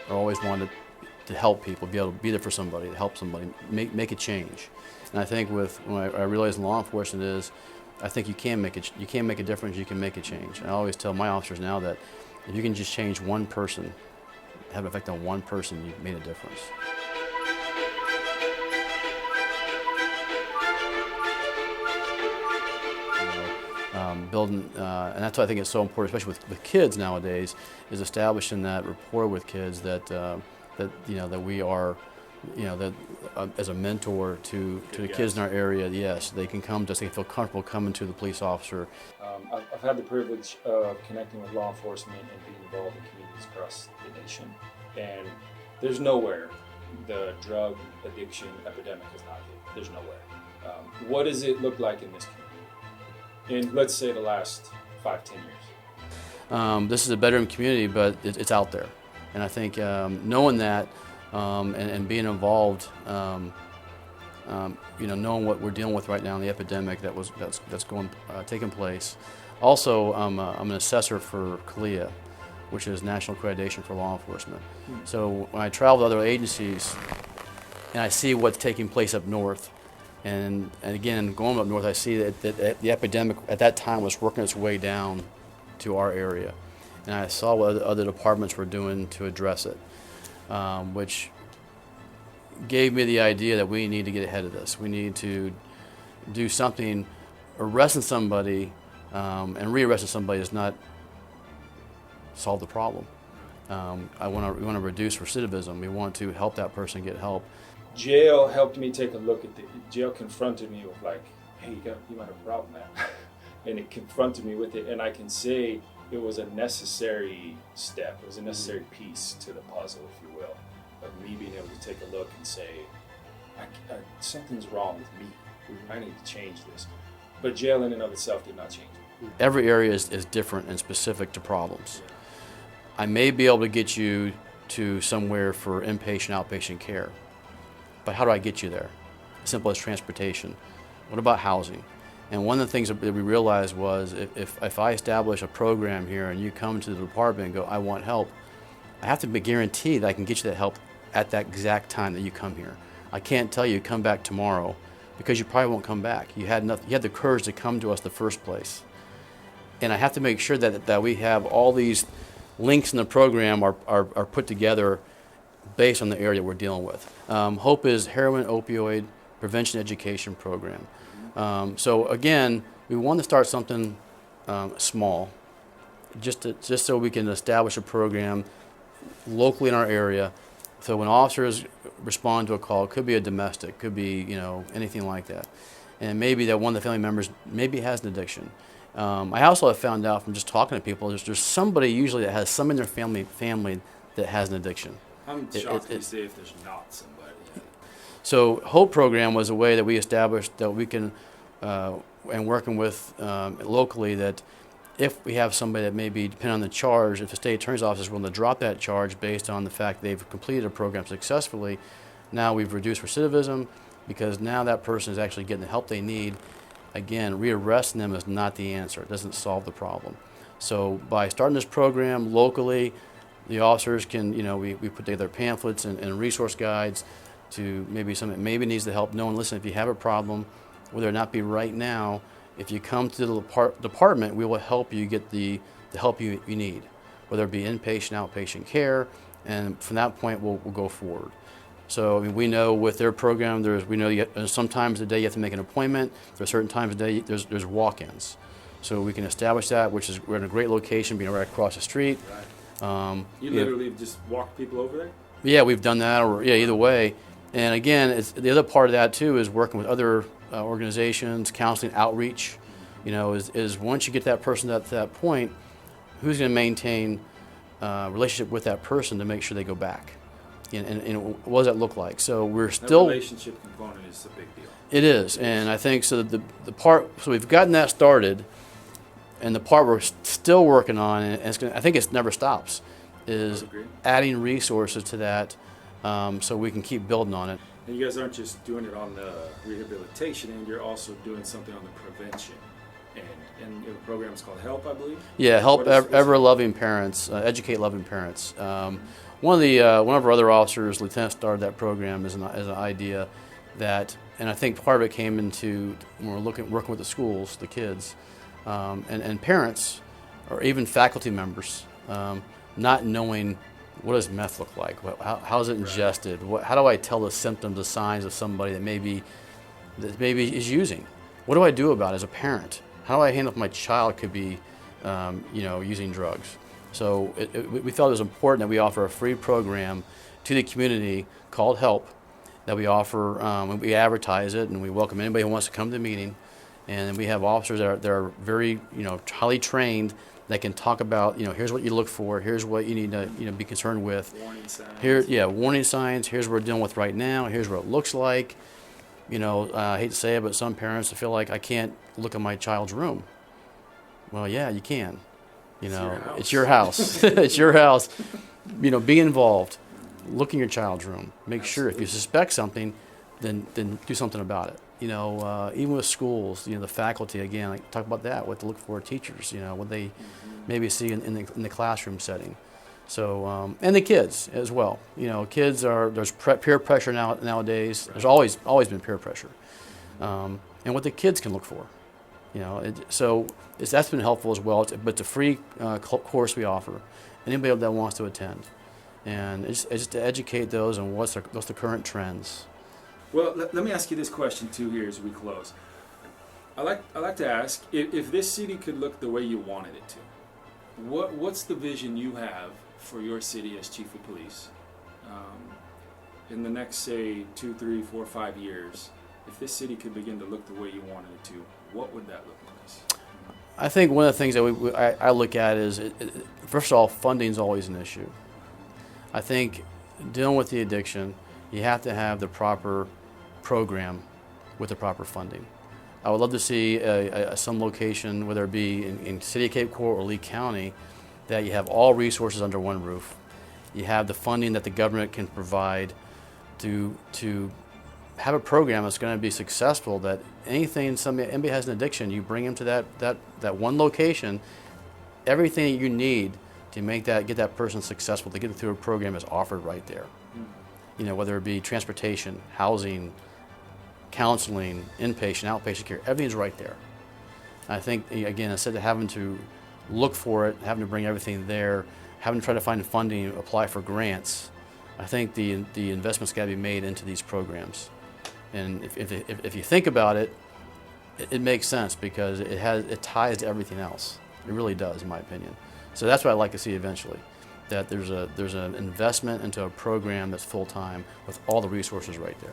I always wanted to help people, be able to be there for somebody, to help somebody, make a change. And I think when I realized in law enforcement is, I think you can make a difference, you can make a change. And I always tell my officers now that if you can just change one person, have an effect on one person, you've made a difference. Building, and that's why I think it's so important, especially with kids nowadays, is establishing that rapport with kids that that we are, that as a mentor to the kids in our area. Yes, they can come to us, they feel comfortable coming to the police officer. I've had the privilege of connecting with law enforcement and being involved in communities across the nation, and there's nowhere the drug addiction epidemic is not hit. There's nowhere. What does it look like in this community? In, let's say, the last 5-10 years? This is a bedroom community, but it's out there. And I think knowing that and being involved, knowing what we're dealing with right now in the epidemic that's taking place. Also, I'm an assessor for CALEA, which is National Accreditation for Law Enforcement. So when I travel to other agencies and I see what's taking place up north, and again, going up north, I see that the epidemic at that time was working its way down to our area. And I saw what other departments were doing to address it, which gave me the idea that we need to get ahead of this. We need to do something. Arresting somebody and re-arresting somebody does not solve the problem. We want to reduce recidivism. We want to help that person get help. Jail helped me take a look at jail confronted me with like, hey, you might have a problem, man. And it confronted me with it, and I can say it was a necessary step. It was a necessary piece to the puzzle, if you will, of me being able to take a look and say, something's wrong with me. I need to change this. But jail in and of itself did not change it. Every area is different and specific to problems. I may be able to get you to somewhere for inpatient, outpatient care, but how do I get you there? Simple as transportation. What about housing? And one of the things that we realized was if I establish a program here and you come to the department and go, I want help, I have to be guaranteed that I can get you that help at that exact time that you come here. I can't tell you come back tomorrow because you probably won't come back. You had the courage to come to us in the first place. And I have to make sure that we have all these links in the program are put together based on the area we're dealing with. HOPE is Heroin Opioid Prevention Education Program. So again, we want to start something small, just so we can establish a program locally in our area. So when officers respond to a call, it could be a domestic, could be anything like that, and maybe that one of the family members maybe has an addiction. I also have found out from just talking to people, there's somebody usually that has some in their family that has an addiction. I'm shocked to say if there's not somebody. So HOPE program was a way that we established that we can, and working with locally, that if we have somebody that maybe, depending on the charge, if the state attorney's office is willing to drop that charge based on the fact they've completed a program successfully, now we've reduced recidivism because now that person is actually getting the help they need. Again, rearresting them is not the answer. It doesn't solve the problem. So by starting this program locally, the officers can, we put together pamphlets and resource guides to maybe someone that maybe needs the help, knowing, listen, if you have a problem, whether it not be right now, if you come to the department, we will help you get the help you need, whether it be inpatient, outpatient care, and from that point, we'll go forward. So we know with their program, there's sometimes a day you have to make an appointment. There's certain times a day there's walk-ins. So we can establish that, we're in a great location, being right across the street. Right. You literally just walk people over there? Yeah, we've done that, either way. And again, the other part of that too is working with other organizations, counseling, outreach. Is once you get that person to that point, who's going to maintain a relationship with that person to make sure they go back? And what does that look like? So we're still... The relationship component is a big deal. It is, and I think so the part, so we've gotten that started, and the part we're still working on, and I think it never stops, is adding resources to that so we can keep building on it. And you guys aren't just doing it on the rehabilitation end, you're also doing something on the prevention And your program is called Help, I believe? Yeah, help What is- ever loving parents, educate loving parents. One of our other officers, lieutenant, started that program as an idea that, and I think part of it came into when we're working with the schools, the kids, and parents, or even faculty members, not knowing what does meth look like, how is it ingested, how do I tell the symptoms, the signs of somebody that maybe is using. What do I do about it as a parent? How do I handle if my child could be, using drugs? So we felt it was important that we offer a free program to the community called Help, that we offer, and we advertise it, and we welcome anybody who wants to come to the meeting. And we have officers that are very, highly trained, that can talk about, here's what you look for, here's what you need to, be concerned with. Warning signs. Warning signs. Here's what we're dealing with right now. Here's what it looks like. I hate to say it, but some parents feel like I can't look at my child's room. Well, yeah, you can. It's your house. It's your house. Be involved. Look in your child's room. Make sure if you suspect something, then do something about it. Even with schools, the faculty, again, I talk about that, what to look for teachers, what they maybe see in the classroom setting. So, and the kids as well. Kids there's peer pressure nowadays. There's always been peer pressure. And what the kids can look for. That's been helpful as well. But it's a free course we offer. Anybody that wants to attend. And it's just to educate those on what's the current trends. Well, let me ask you this question too here as we close. I like to ask, if this city could look the way you wanted it to, what's the vision you have for your city as chief of police in the next, say, 2, 3, 4, 5 years? If this city could begin to look the way you wanted it to, what would that look like? I think one of the things that I look at is, first of all, funding is always an issue. I think dealing with the addiction, you have to have the proper program with the proper funding. I would love to see some location, whether it be in City of Cape Coral or Lee County, that you have all resources under one roof. You have the funding that the government can provide to have a program that's going to be successful, that anybody has an addiction, you bring them to that one location, everything that you need to get that person successful, to get them through a program is offered right there. Whether it be transportation, housing, counseling, inpatient, outpatient care, everything's right there. I think, again, instead of having to look for it, having to bring everything there, having to try to find funding, apply for grants, I think the investment's got to be made into these programs. And if you think about it, it makes sense, because it ties to everything else. It really does, in my opinion. So that's what I'd like to see eventually, that there's an investment into a program that's full-time with all the resources right there.